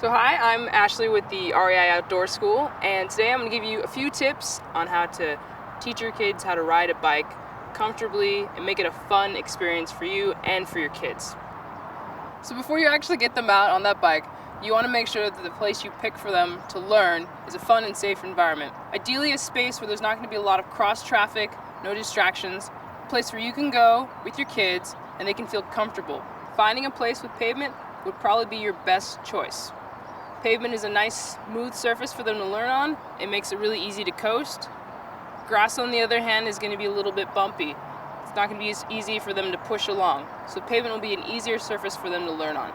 So hi, I'm Ashley with the REI Outdoor School, and today I'm going to give you a few tips on how to teach your kids how to ride a bike comfortably and make it a fun experience for you and for your kids. So before you actually get them out on that bike, you want to make sure that the place you pick for them to learn is a fun and safe environment. Ideally a space where there's not going to be a lot of cross traffic, no distractions, a place where you can go with your kids and they can feel comfortable. Finding a place with pavement would probably be your best choice. Pavement is a nice, smooth surface for them to learn on. It makes it really easy to coast. Grass, on the other hand, is going to be a little bit bumpy. It's not going to be as easy for them to push along. So pavement will be an easier surface for them to learn on.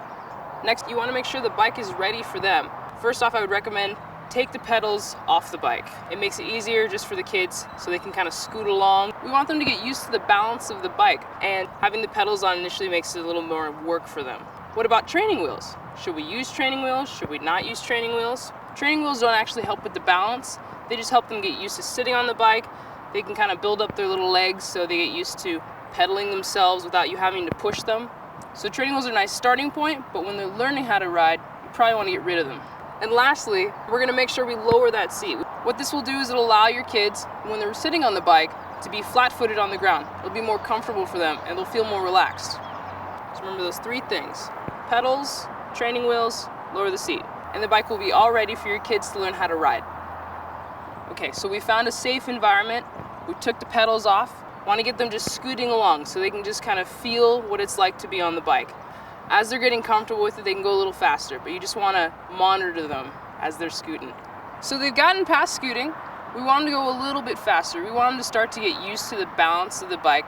Next, you want to make sure the bike is ready for them. First off, I would recommend take the pedals off the bike. It makes it easier just for the kids so they can kind of scoot along. We want them to get used to the balance of the bike, and having the pedals on initially makes it a little more work for them. What about training wheels? Should we use training wheels? Should we not use training wheels? Training wheels don't actually help with the balance. They just help them get used to sitting on the bike. They can kind of build up their little legs so they get used to pedaling themselves without you having to push them. So training wheels are a nice starting point, but when they're learning how to ride, you probably want to get rid of them. And lastly, we're going to make sure we lower that seat. What this will do is it'll allow your kids, when they're sitting on the bike, to be flat-footed on the ground. It'll be more comfortable for them and they'll feel more relaxed. So remember those three things: pedals, training wheels, lower the seat, and the bike will be all ready for your kids to learn how to ride. Okay, so we found a safe environment. We took the pedals off. Want to get them just scooting along so they can just kind of feel what it's like to be on the bike. As they're getting comfortable with it, they can go a little faster, but you just want to monitor them as they're scooting. So they've gotten past scooting. We want them to go a little bit faster. We want them to start to get used to the balance of the bike.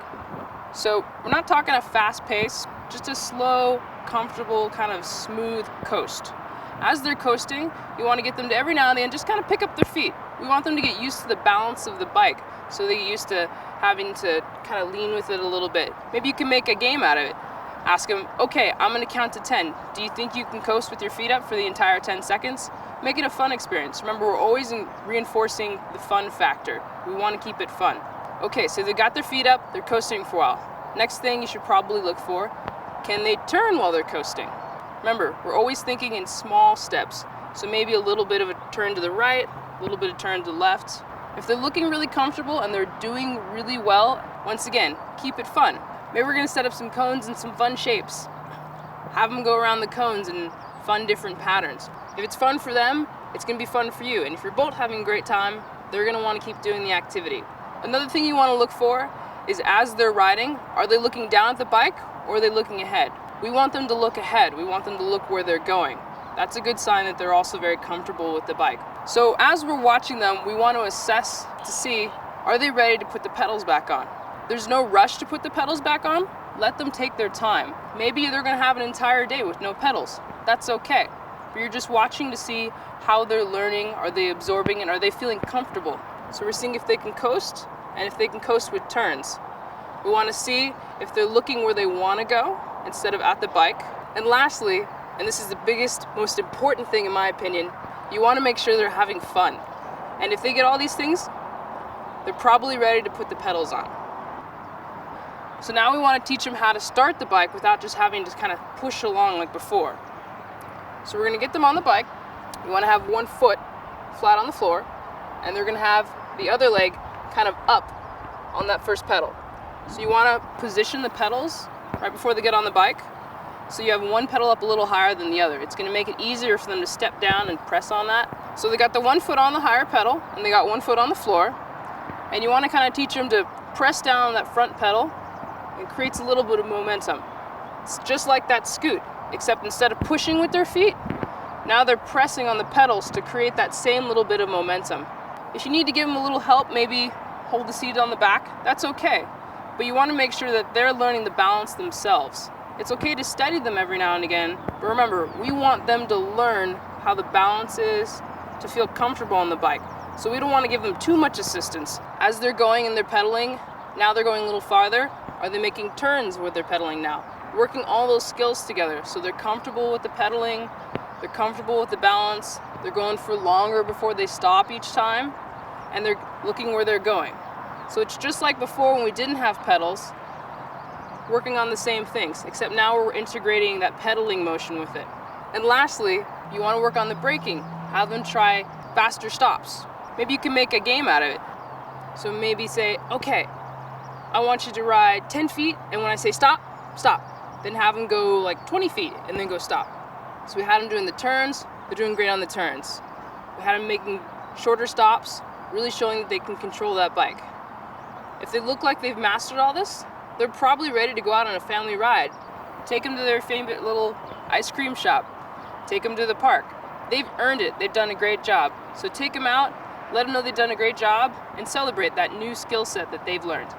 So we're not talking a fast pace, just a slow, comfortable, kind of smooth coast. As they're coasting, you want to get them to every now and then just kind of pick up their feet. We want them to get used to the balance of the bike, so they get used to having to kind of lean with it a little bit. Maybe you can make a game out of it. Ask them, okay, I'm going to count to 10. Do you think you can coast with your feet up for the entire 10 seconds? Make it a fun experience. Remember, we're always reinforcing the fun factor. We want to keep it fun. Okay, so they got their feet up, they're coasting for a while. Next thing you should probably look for, can they turn while they're coasting? Remember, we're always thinking in small steps. So maybe a little bit of a turn to the right, a little bit of turn to the left. If they're looking really comfortable and they're doing really well, once again, keep it fun. Maybe we're going to set up some cones and some fun shapes. Have them go around the cones in fun different patterns. If it's fun for them, it's going to be fun for you. And if you're both having a great time, they're going to want to keep doing the activity. Another thing you want to look for is as they're riding, are they looking down at the bike or are they looking ahead? We want them to look ahead. We want them to look where they're going. That's a good sign that they're also very comfortable with the bike. So as we're watching them, we want to assess to see, are they ready to put the pedals back on? There's no rush to put the pedals back on. Let them take their time. Maybe they're going to have an entire day with no pedals. That's okay. But you're just watching to see how they're learning, are they absorbing, and are they feeling comfortable? So we're seeing if they can coast and if they can coast with turns. We want to see if they're looking where they want to go instead of at the bike. And lastly, and this is the biggest, most important thing in my opinion, you want to make sure they're having fun. And if they get all these things, they're probably ready to put the pedals on. So now we want to teach them how to start the bike without just having to kind of push along like before. So we're going to get them on the bike. You want to have one foot flat on the floor, and they're going to have the other leg kind of up on that first pedal. So you want to position the pedals right before they get on the bike, so you have one pedal up a little higher than the other. It's going to make it easier for them to step down and press on that. So they got the one foot on the higher pedal, and they got one foot on the floor, and you want to kind of teach them to press down on that front pedal. It creates a little bit of momentum. It's just like that scoot, except instead of pushing with their feet, now they're pressing on the pedals to create that same little bit of momentum. If you need to give them a little help, maybe hold the seat on the back, that's okay. But you want to make sure that they're learning the balance themselves. It's okay to steady them every now and again, but remember, we want them to learn how the balance is, to feel comfortable on the bike. So we don't want to give them too much assistance. As they're going and they're pedaling, now they're going a little farther. Are they making turns with their pedaling now? Working all those skills together so they're comfortable with the pedaling, they're comfortable with the balance, they're going for longer before they stop each time, and they're looking where they're going. So it's just like before when we didn't have pedals, working on the same things, except now we're integrating that pedaling motion with it. And lastly, You want to work on the braking, have them try faster stops. Maybe you can make a game out of it. So maybe say, okay, I want you to ride 10 feet, and when I say stop, stop. Then have them go like 20 feet, and then go stop. So we had them doing the turns. They're doing great on the turns. We had them making shorter stops, really showing that they can control that bike. If they look like they've mastered all this, they're probably ready to go out on a family ride. Take them to their favorite little ice cream shop. Take them to the park. They've earned it. They've done a great job. So take them out, let them know they've done a great job, and celebrate that new skill set that they've learned.